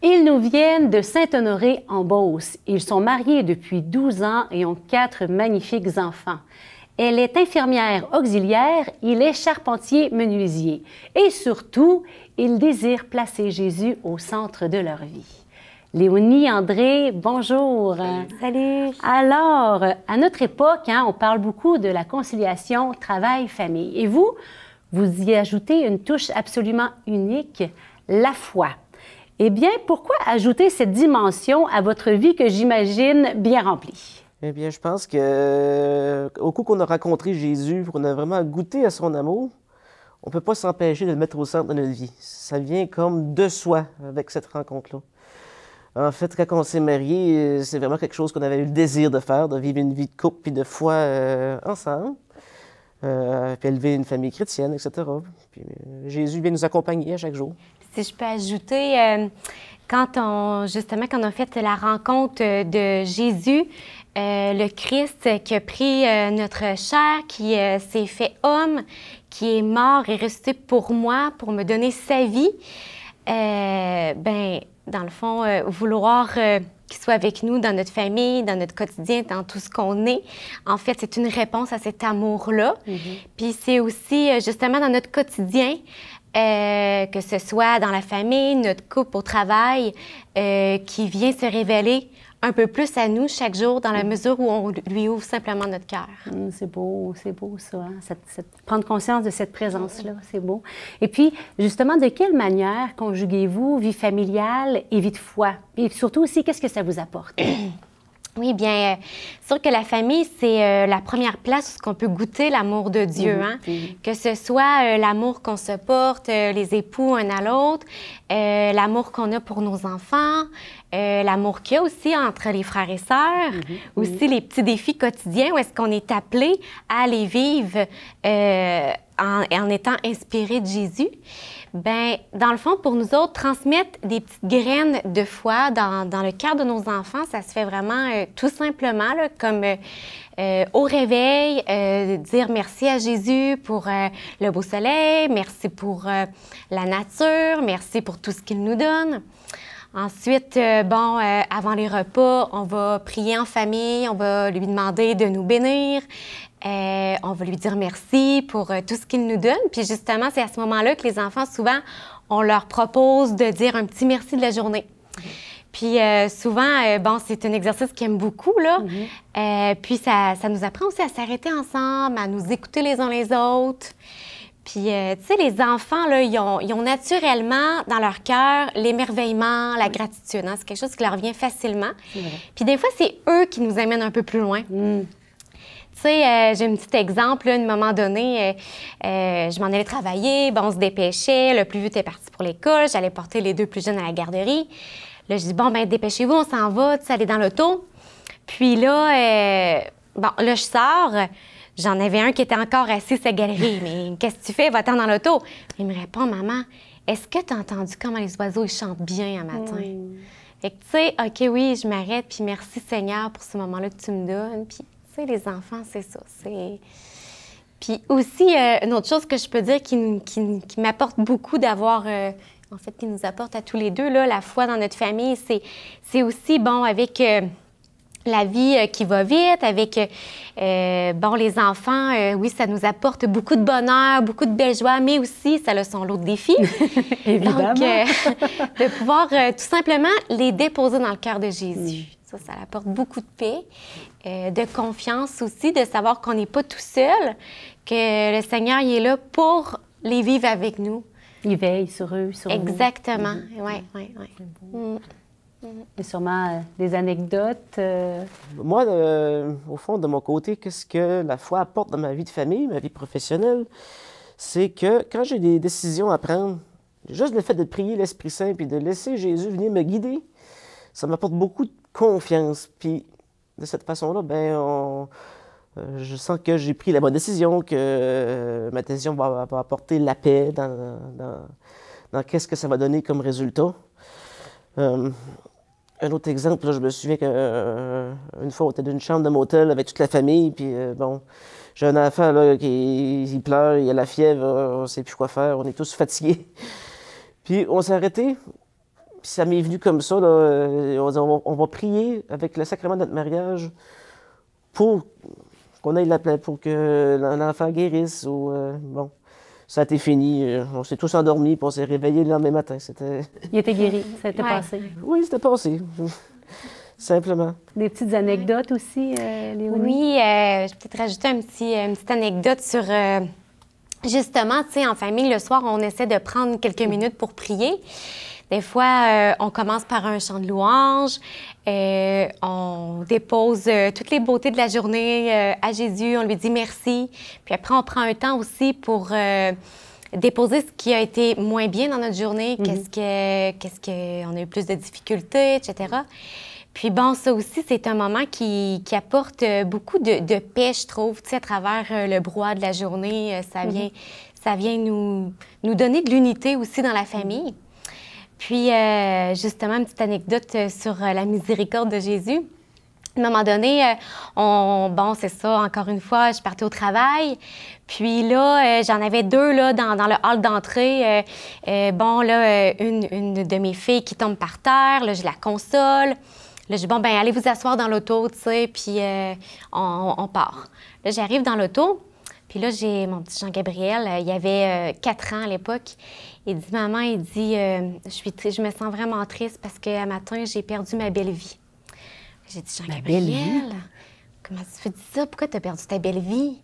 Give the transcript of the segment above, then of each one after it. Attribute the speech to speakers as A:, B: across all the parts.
A: Ils nous viennent de Saint-Honoré-en-Beauce. Ils sont mariés depuis 12 ans et ont 4 magnifiques enfants. Elle est infirmière auxiliaire, il est charpentier menuisier. Et surtout, ils désirent placer Jésus au centre de leur vie. Léonie, André, bonjour.
B: Salut.
A: Alors, à notre époque, on parle beaucoup de la conciliation travail-famille. Et vous y ajoutez une touche absolument unique, la foi. Eh bien, pourquoi ajouter cette dimension à votre vie que j'imagine bien remplie?
C: Eh bien, je pense que au coup qu'on a rencontré Jésus, qu'on a vraiment goûté à son amour, on ne peut pas s'empêcher de le mettre au centre de notre vie. Ça vient comme de soi avec cette rencontre-là. En fait, quand on s'est mariés, c'est vraiment quelque chose qu'on avait eu le désir de faire, de vivre une vie de couple puis de foi ensemble, puis élever une famille chrétienne, etc. Puis Jésus vient nous accompagner à chaque jour.
B: Si je peux ajouter, quand on a fait la rencontre de Jésus, le Christ qui a pris notre chair, qui s'est fait homme, qui est mort et ressuscité pour moi, pour me donner sa vie, dans le fond, vouloir qu'il soit avec nous dans notre famille, dans notre quotidien, dans tout ce qu'on est. En fait, c'est une réponse à cet amour-là. Puis c'est aussi, justement, dans notre quotidien, que ce soit dans la famille, notre couple au travail, qui vient se révéler un peu plus à nous chaque jour dans la mesure où on lui ouvre simplement notre cœur.
A: C'est beau ça, prendre conscience de cette présence-là, c'est beau. Et puis, justement, de quelle manière conjuguez-vous vie familiale et vie de foi? Et surtout aussi, qu'est-ce que ça vous apporte?
B: Oui, bien, c'est sûr que la famille, c'est la première place où on peut goûter l'amour de Dieu. Que ce soit l'amour qu'on se porte, les époux un à l'autre, l'amour qu'on a pour nos enfants, l'amour qu'il y a aussi entre les frères et sœurs, aussi les petits défis quotidiens où est-ce qu'on est appelé à les vivre en étant inspiré de Jésus. Bien, dans le fond, pour nous autres, transmettre des petites graines de foi dans le cœur de nos enfants, ça se fait vraiment tout simplement, là, comme au réveil, dire merci à Jésus pour le beau soleil, merci pour la nature, merci pour tout ce qu'il nous donne. Ensuite, avant les repas, on va prier en famille, on va lui demander de nous bénir. On va lui dire merci pour tout ce qu'il nous donne. Puis justement, c'est à ce moment-là que les enfants, souvent, on leur propose de dire un petit merci de la journée. Puis souvent, c'est un exercice qu'ils aiment beaucoup, là. Puis ça nous apprend aussi à s'arrêter ensemble, à nous écouter les uns les autres. Puis, tu sais, les enfants, là, ils ont naturellement dans leur cœur l'émerveillement, la gratitude. C'est quelque chose qui leur vient facilement. Puis des fois, c'est eux qui nous amènent un peu plus loin. Tu sais, j'ai un petit exemple, là, à un moment donné, je m'en allais travailler, on se dépêchait, le plus vieux était parti pour l'école, j'allais porter les 2 plus jeunes à la garderie. Là, je dis, dépêchez-vous, on s'en va, tu sais, aller dans l'auto. Puis là, je sors, j'en avais un qui était encore assis sur la galerie. Mais qu'est-ce que tu fais? Va-t'en dans l'auto. Il me répond, maman, est-ce que tu as entendu comment les oiseaux ils chantent bien un matin? Fait que, tu sais, OK, oui, je m'arrête, puis merci Seigneur pour ce moment-là que tu me donnes. Puis, tu sais, les enfants, c'est ça. Puis aussi, une autre chose que je peux dire qui m'apporte beaucoup d'avoir, qui nous apporte à tous les deux, là, la foi dans notre famille, c'est aussi, avec la vie qui va vite, avec, les enfants, oui, ça nous apporte beaucoup de bonheur, beaucoup de belle joie, mais aussi, ça a son lot de défis.
A: Évidemment.
B: Donc, de pouvoir tout simplement les déposer dans le cœur de Jésus. Ça apporte beaucoup de paix, de confiance aussi, de savoir qu'on n'est pas tout seul, que le Seigneur, il est là pour les vivre avec nous.
A: Il veille sur eux, sur
B: Exactement, oui.
A: Et sûrement des anecdotes.
C: Moi, au fond, de mon côté, qu'est-ce que la foi apporte dans ma vie de famille, ma vie professionnelle, c'est que quand j'ai des décisions à prendre, juste le fait de prier l'Esprit Saint puis de laisser Jésus venir me guider, ça m'apporte beaucoup de confiance. Puis de cette façon-là, je sens que j'ai pris la bonne décision, que ma décision va apporter la paix dans qu'est-ce que ça va donner comme résultat. Un autre exemple, là, je me souviens qu'une fois, on était dans une chambre de motel avec toute la famille, puis j'ai un enfant là, qui pleure, il a la fièvre, on ne sait plus quoi faire, on est tous fatigués. Puis on s'est arrêté, puis Puis ça m'est venu comme ça, là, on va prier avec le sacrement de notre mariage pour qu'on aille pour que l'enfant guérisse. Ou, bon, ça a été fini. On s'est tous endormis, puis on s'est réveillés le lendemain matin.
A: Il était guéri, ça a été
B: Ouais.
A: passé.
C: Oui, c'était passé. Simplement.
A: Des petites anecdotes aussi, Léonie?
B: Oui, je vais peut-être rajouter une petite anecdote sur... justement, tu sais, en famille, le soir, on essaie de prendre quelques minutes pour prier. Des fois, on commence par un chant de louange, on dépose toutes les beautés de la journée à Jésus, on lui dit merci. Puis après, on prend un temps aussi pour déposer ce qui a été moins bien dans notre journée, qu'est-ce qu'on a eu plus de difficultés, etc. Puis bon, ça aussi, c'est un moment qui apporte beaucoup de paix, je trouve, tu sais, à travers le brouhaha de la journée. Ça vient nous donner de l'unité aussi dans la famille. Puis, justement, une petite anecdote sur la miséricorde de Jésus. À un moment donné, bon, c'est ça, encore une fois, je partais au travail. Puis là, j'en avais deux là, dans le hall d'entrée. Bon, là, une de mes filles qui tombe par terre, là, je la console. Là, je dis, bon, ben allez vous asseoir dans l'auto, tu sais, puis on part. Là, j'arrive dans l'auto, puis là, j'ai mon petit Jean-Gabriel, il avait 4 ans à l'époque. Il dit, maman, il dit, je me sens vraiment triste parce qu'à matin, j'ai perdu ma belle vie. J'ai dit, Jean-Gabriel, comment tu fais ça? Pourquoi tu as perdu ta belle vie?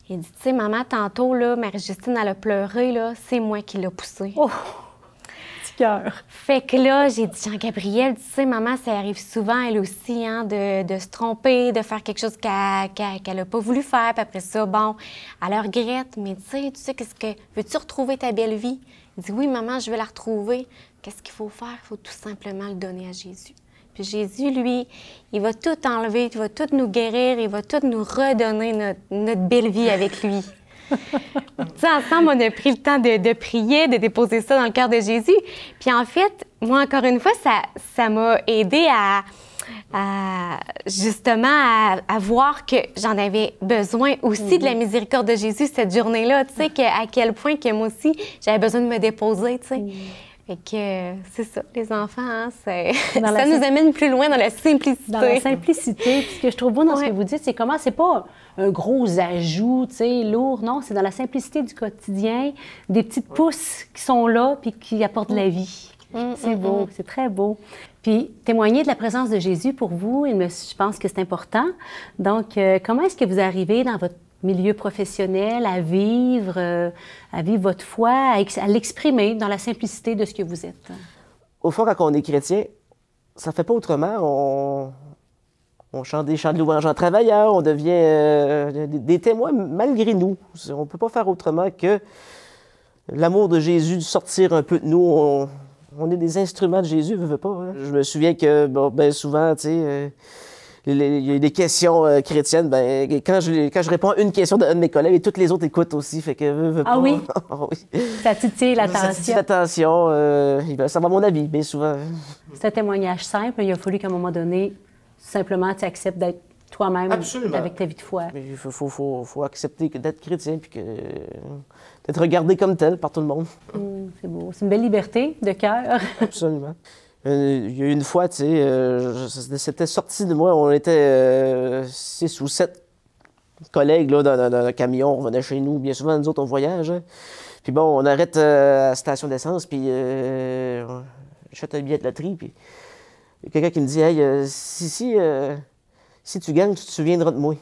B: Il dit, tu sais, maman, tantôt, là, Marie-Justine, elle a pleuré, là, c'est moi qui l'ai poussée.
A: Oh! Cœur.
B: Fait que là, j'ai dit, Jean-Gabriel, tu sais, maman, ça arrive souvent, elle aussi, hein, de se tromper, de faire quelque chose qu'elle n'a pas voulu faire. Puis après ça, bon, elle regrette, mais tu sais, qu'est-ce que... Veux-tu retrouver ta belle vie? Il dit, oui, maman, je veux la retrouver. Qu'est-ce qu'il faut faire? Il faut tout simplement le donner à Jésus. Puis Jésus, lui, il va tout enlever, il va tout nous guérir, il va tout nous redonner notre belle vie avec lui. Tu sais, ensemble, on a pris le temps de prier, de déposer ça dans le cœur de Jésus. Puis en fait, moi, encore une fois, ça m'a aidé justement à voir que j'en avais besoin aussi de la miséricorde de Jésus cette journée-là. Tu sais, à quel point que moi aussi, j'avais besoin de me déposer, tu sais. Fait que c'est ça, les enfants, hein, ça nous amène plus loin dans la simplicité.
A: Dans la simplicité. Puis ce que je trouve beau dans ce que vous dites, c'est comment c'est pas un gros ajout, tu sais, lourd. Non, c'est dans la simplicité du quotidien, des petites pousses qui sont là puis qui apportent de la vie. C'est beau, c'est très beau. Puis témoigner de la présence de Jésus pour vous, je pense que c'est important. Donc, comment est-ce que vous arrivez dans votre milieu professionnel à vivre votre foi, à l'exprimer dans la simplicité de ce que vous êtes?
C: Au fond, quand on est chrétien, ça ne fait pas autrement. On chante des chants de louange en travaillant, on devient des témoins malgré nous. On ne peut pas faire autrement que l'amour de Jésus sortir un peu de nous. On est des instruments de Jésus, veut pas. Hein? Je me souviens que ben souvent, tu sais, il y a des questions chrétiennes. Ben, quand je réponds à une question d'un de mes collègues, et toutes les autres écoutent aussi, fait que veut pas.
A: Ah oui?
C: Oui.
A: Ça titille l'attention.
C: Ça titille l'attention. Ça va à mon avis, bien souvent.
A: C'est un témoignage simple. Il a fallu qu'à un moment donné, simplement, tu acceptes d'être toi-même avec ta vie de foi.
C: Il faut accepter d'être chrétien puis d'être regardé comme tel par tout le monde.
A: C'est beau. C'est une belle liberté de cœur.
C: Absolument. Il y a une fois, tu sais, c'était sorti de moi, on était 6 ou 7 collègues là, dans un camion, on revenait chez nous. Bien souvent, nous autres, on voyage. Hein. Puis bon, on arrête à la station d'essence, puis j'achète un billet de loterie, puis il y a quelqu'un qui me dit « Hey, si tu gagnes, tu te souviendras de moi. »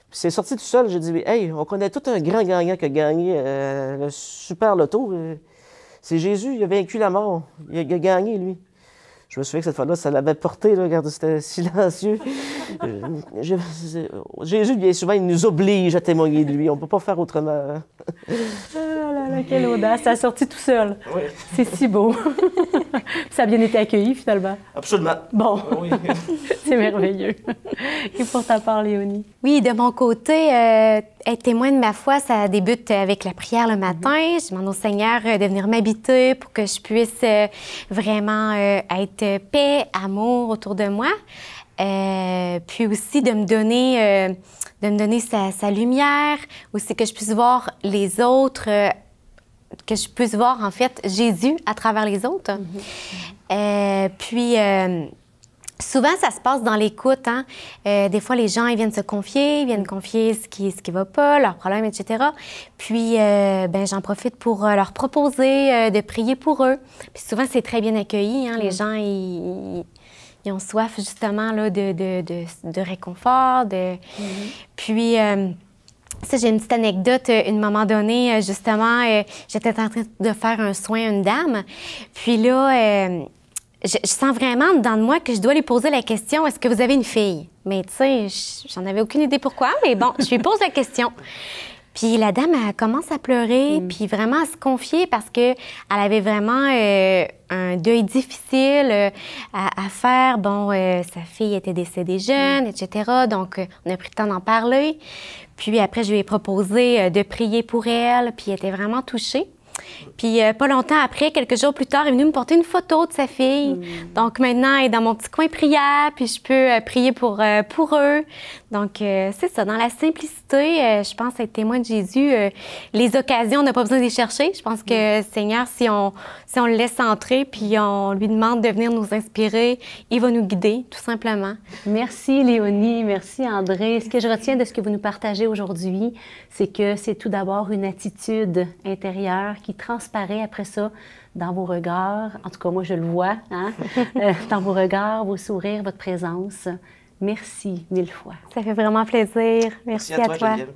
C: Puis c'est sorti tout seul, j'ai dit « Hey, on connaît tout un grand gagnant qui a gagné le super loto. C'est Jésus, il a vaincu la mort. Il a gagné, lui. » Je me souviens que cette fois-là, ça l'avait porté, là, regarde, c'était silencieux. Jésus, bien souvent, il nous oblige à témoigner de lui. On ne peut pas faire autrement.
A: Ah là là, quelle audace! Ça a sorti tout seul.
C: Oui.
A: C'est si beau. Ça a bien été accueilli, finalement.
C: Absolument.
A: Bon,
C: Oui.
A: c'est merveilleux. Et pour ta part, Léonie?
B: Oui, de mon côté, être témoin de ma foi, ça débute avec la prière le matin. Je demande au Seigneur de venir m'habiter pour que je puisse vraiment être paix, amour autour de moi. Puis aussi de me donner sa lumière, aussi que je puisse voir les autres que je puisse voir, en fait, Jésus à travers les autres. Puis, souvent, ça se passe dans l'écoute. Hein? Des fois, les gens, ils viennent se confier, ils viennent confier ce qui va pas, leurs problèmes, etc. Puis, j'en profite pour leur proposer de prier pour eux. Puis souvent, c'est très bien accueilli. Hein? Les gens, ils ont soif, justement, là, de réconfort. Puis... ça, j'ai une petite anecdote. Une moment donné, justement, j'étais en train de faire un soin à une dame. Puis là, je sens vraiment dedans de moi que je dois lui poser la question, est-ce que vous avez une fille? Mais tu sais, j'en avais aucune idée pourquoi, mais bon, je lui pose la question. Puis la dame, elle commence à pleurer, puis vraiment à se confier parce qu'elle avait vraiment un deuil difficile à faire. Bon, sa fille était décédée jeune, etc. Donc, on a pris le temps d'en parler. Puis après, je lui ai proposé de prier pour elle, puis elle était vraiment touchée. Puis pas longtemps après, quelques jours plus tard, elle est venue me porter une photo de sa fille. Donc maintenant, elle est dans mon petit coin prière, puis je peux prier pour eux. Donc c'est ça, dans la simplicité, je pense être témoin de Jésus. Les occasions, on n'a pas besoin de les chercher. Je pense que Seigneur, si on le laisse entrer, puis on lui demande de venir nous inspirer, il va nous guider, tout simplement.
A: Merci Léonie, merci André. Ce que je retiens de ce que vous nous partagez aujourd'hui, c'est que c'est tout d'abord une attitude intérieure qui transparaît après ça dans vos regards. En tout cas, moi, je le vois, hein? Dans vos regards, vos sourires, votre présence. Merci mille fois.
B: Ça fait vraiment plaisir. Merci à toi. Geneviève.